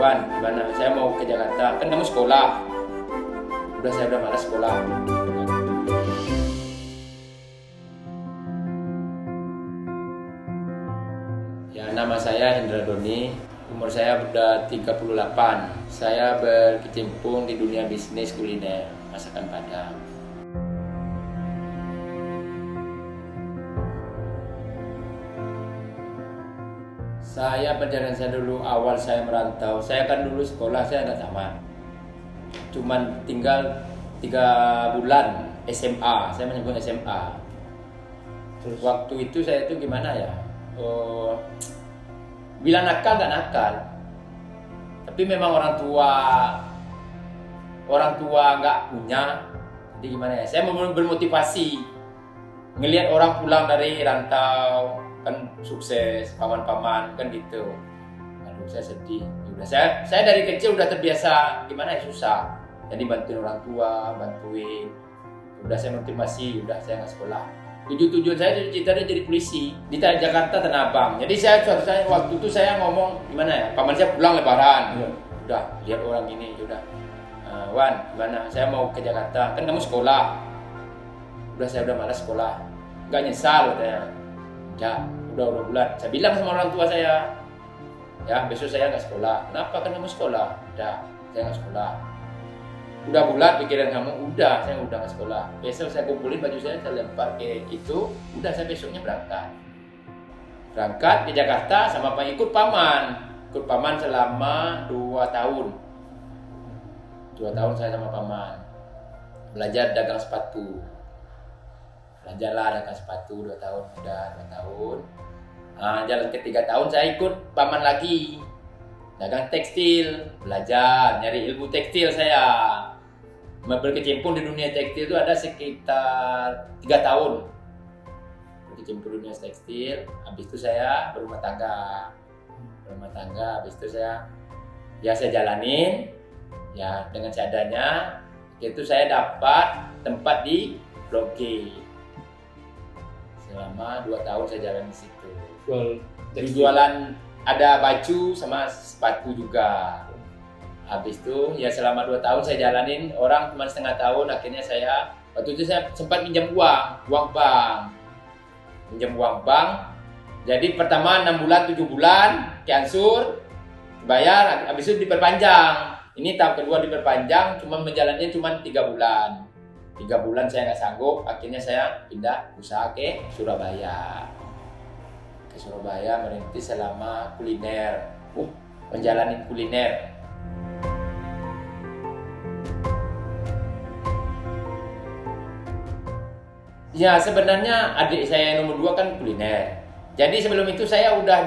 Wan, gimana? Saya mau ke Jakarta. Kan kamu sekolah. Saya udah malas sekolah. Ya, nama saya Hendra Doni. Umur saya udah 38. Saya berkecimpung di dunia bisnis kuliner, masakan Padang. Saya perjalanan saya dulu awal saya merantau. Saya kan dulu sekolah saya nggak tamat. Cuman tinggal 3 bulan SMA. Saya menyebut SMA. Terus waktu itu saya itu gimana ya? Bilang nakal nggak nakal. Tapi memang orang tua nggak punya. Jadi gimana ya? Saya bermotivasi ngelihat orang pulang dari rantau kan sukses, paman-paman kan gitu. Aduh, saya sedih. Udah saya dari kecil udah terbiasa gimana ya, susah. Jadi bantuin orang tua, bantuin. Udah saya motivasi, udah saya nggak sekolah. Tujuan saya cita-cita jadi polisi di Jakarta Tanah Abang. Jadi waktu itu saya ngomong gimana ya, paman saya pulang lebaran. Udah lihat orang ini, udah Wan, gimana? Saya mau ke Jakarta. Kan kamu sekolah. Saya udah malas sekolah. Nggak nyesal katanya. Ya, udah bulan. Saya bilang sama orang tua saya, ya besok saya nggak sekolah. Kenapa? Kan kamu sekolah. Udah, saya nggak sekolah. Udah bulat pikiran kamu, saya udah nggak sekolah. Besok saya kumpulin baju saya lempar ke itu. Udah, saya besoknya berangkat ke Jakarta sama ikut paman selama 2 tahun. 2 tahun saya sama paman belajar dagang sepatu. Belajarlah dagang sepatu 2 tahun, udah 2 tahun. Jalan ke 3 tahun saya ikut paman lagi dagang tekstil, belajar nyari ilmu tekstil. Saya berkecimpung di dunia tekstil itu ada sekitar 3 tahun. Berkecimpung di dunia tekstil, habis itu saya berumah tangga. Habis itu saya jalanin ya dengan seadanya. Itu saya dapat tempat di Blok G. Selama 2 tahun saya jalan di situ. Jualan ada baju sama sepatu juga. Habis itu ya selama 2 tahun saya jalanin, orang cuma setengah tahun. Akhirnya waktu itu saya sempat minjam uang bank. Minjam uang bank. Jadi pertama 6 bulan, 7 bulan Kiansur bayar, habis itu diperpanjang. Ini tahun kedua diperpanjang, cuma menjalannya cuma 3 bulan. 3 bulan saya nggak sanggup, akhirnya saya pindah usaha ke Surabaya. Ke Surabaya merintis selama kuliner, menjalani kuliner. Ya sebenarnya adik saya yang nomor 2 kan kuliner. Jadi sebelum itu saya udah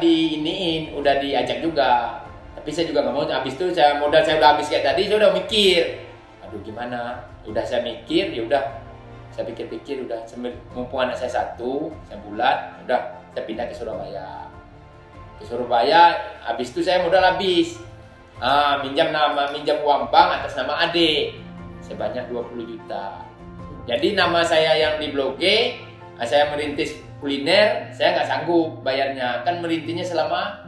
diajak juga. Tapi saya juga nggak mau. Habis itu modal saya udah habis kayak tadi, saya udah mikir. Aduh gimana? Udah saya mikir, ya udah saya pikir-pikir, udah mumpung anak saya 1, saya bulat, udah saya pindah ke Surabaya. Habis itu saya modal habis. Minjam uang bank atas nama adik sebanyak 20 juta. Jadi nama saya yang di Blok G, saya merintis kuliner, saya nggak sanggup bayarnya. Kan merintisnya selama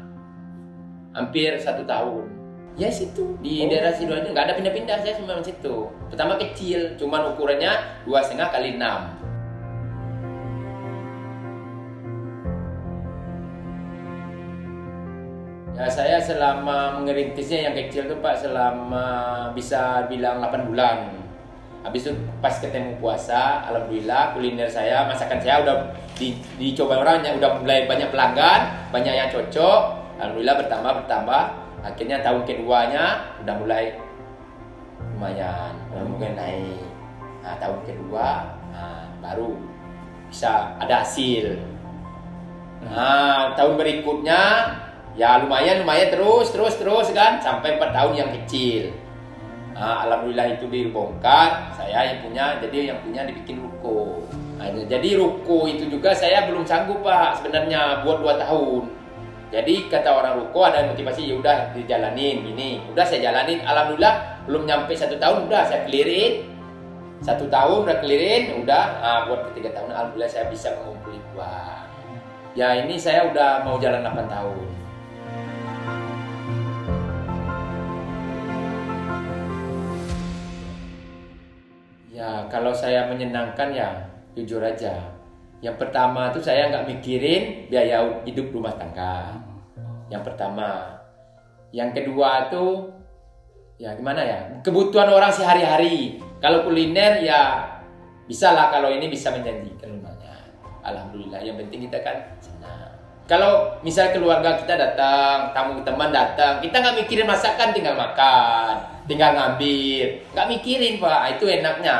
hampir 1 tahun. Ya situ di daerah Sidoarjo nggak ada pindah-pindah, saya cuma di situ. Pertama kecil, cuman ukurannya 2,5 kali 6. Ya saya selama mengerintisnya yang kecil tuh Pak selama bisa bilang 8 bulan. Habis itu pas ketemu puasa, alhamdulillah kuliner saya, masakan saya udah dicoba orang, udah mulai banyak pelanggan, banyak yang cocok. Alhamdulillah bertambah. Akhirnya tahun keduanya udah mulai lumayan, mungkin naik. Tahun kedua baru bisa ada hasil. Tahun berikutnya ya lumayan terus kan sampai 4 tahun yang kecil. Alhamdulillah itu dibongkar, saya yang punya, jadi yang punya dibikin ruko. Jadi ruko itu juga saya belum sanggup Pak sebenarnya buat 2 tahun. Jadi kata orang ruko ada motivasi, ya udah dijalanin ini. Udah saya jalanin, alhamdulillah belum nyampe 1 tahun udah saya clearin. 1 tahun udah clearin, buat ke 3 tahun alhamdulillah saya bisa mengumpulin uang. Ya ini saya udah mau jalan 8 tahun. Ya kalau saya menyenangkan ya jujur aja. Yang pertama tuh saya nggak mikirin biaya hidup rumah tangga. Yang pertama. Yang kedua tuh ya gimana ya, kebutuhan orang sehari-hari. Kalau kuliner ya bisa lah, kalau ini bisa menjanjikan lumayan. Alhamdulillah, yang penting kita kan senang. Kalau misal keluarga kita datang, tamu teman datang, kita nggak mikirin masakan, tinggal makan, tinggal ngambil, nggak mikirin Pak, itu enaknya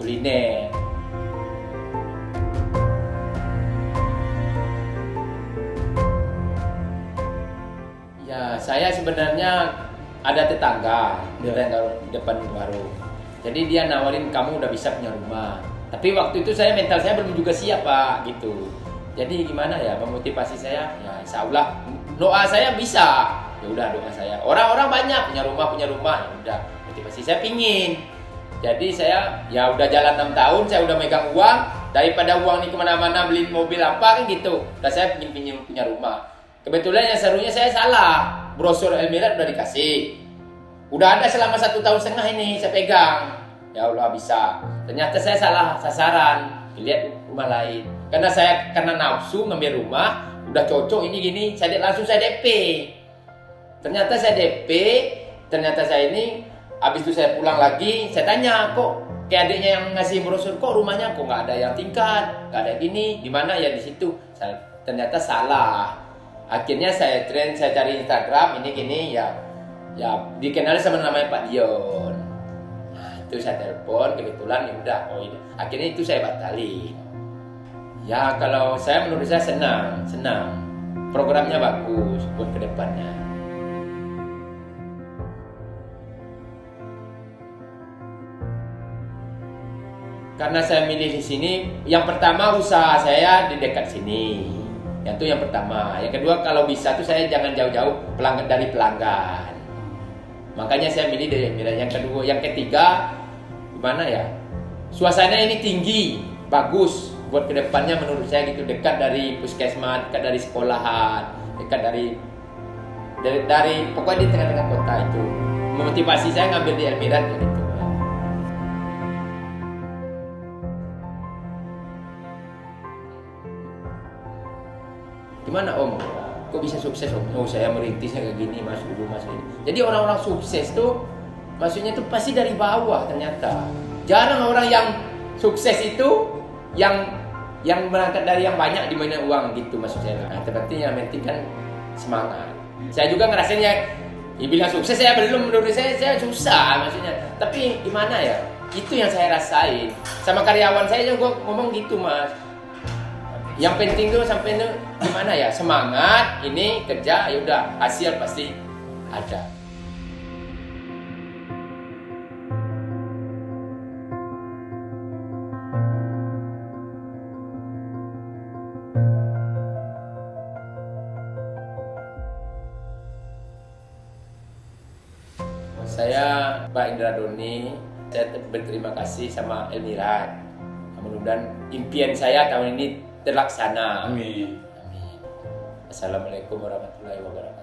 kuliner. Ya saya sebenarnya ada tetangga, tetangga depan warung. Jadi dia nawarin, kamu udah bisa punya rumah. Tapi waktu itu mental saya belum juga siap Pak, gitu. Jadi gimana ya, memotivasi saya, ya insya Allah doa saya bisa. Ya udah doa saya. Orang-orang banyak punya rumah, ya udah motivasi saya pingin. Jadi saya ya udah jalan 6 tahun, saya udah megang uang. Daripada uang ini kemana-mana beliin mobil apa kan gitu. Dan saya pingin punya rumah. Kebetulan yang serunya saya salah. Brosur Emirat udah dikasih. Udah ada selama 1,5 tahun ini saya pegang. Ya Allah bisa. Ternyata saya salah sasaran. Lihat rumah lain. Karena nafsu ngambil rumah, udah cocok ini gini, saya DP. Ternyata saya DP, ternyata saya ini habis itu saya pulang lagi, saya tanya kok kayak adiknya yang ngasih brosur, kok rumahnya kok nggak ada yang tingkat, nggak ada gini, di mana ya di situ. Ternyata salah. Akhirnya saya cari Instagram ini gini ya dikenal sama namanya Pak Dion. Nah itu saya telepon, kebetulan ya udah, akhirnya itu saya batalin. Ya kalau menurut saya senang, programnya bagus buat kedepannya. Karena saya milih di sini, yang pertama usaha saya di dekat sini. Itu yang pertama. Yang kedua kalau bisa tuh saya jangan jauh-jauh dari pelanggan. Makanya saya milih dari Emirat. Yang kedua, yang ketiga gimana ya? Suasana ini tinggi, bagus buat kedepannya menurut saya gitu, dekat dari puskesmas, dekat dari sekolahan, dekat dari pokoknya di tengah-tengah kota itu. Memotivasi saya ngambil di Emirat gitu. Gimana Om? Kok bisa sukses Om? Oh saya merintisnya kayak gini mas dulu mas ini. Jadi orang-orang sukses tuh maksudnya tuh pasti dari bawah ternyata. Jarang orang yang sukses itu yang berangkat dari yang banyak di mana uang gitu maksud saya. Nah terpenting yang penting kan semangat. Saya juga ngerasain ya bilang sukses saya belum, menurut saya susah maksudnya. Tapi gimana ya? Itu yang saya rasain. Sama karyawan saya juga ngomong gitu mas. Yang penting tuh sampai tuh gimana ya, semangat ini kerja ya udah hasil pasti ada. Saya Pak Indra Doni, saya berterima kasih sama Emirat. Mudah-mudahan impian saya tahun ini terlaksana. Amin. Amin. Assalamualaikum warahmatullahi wabarakatuh.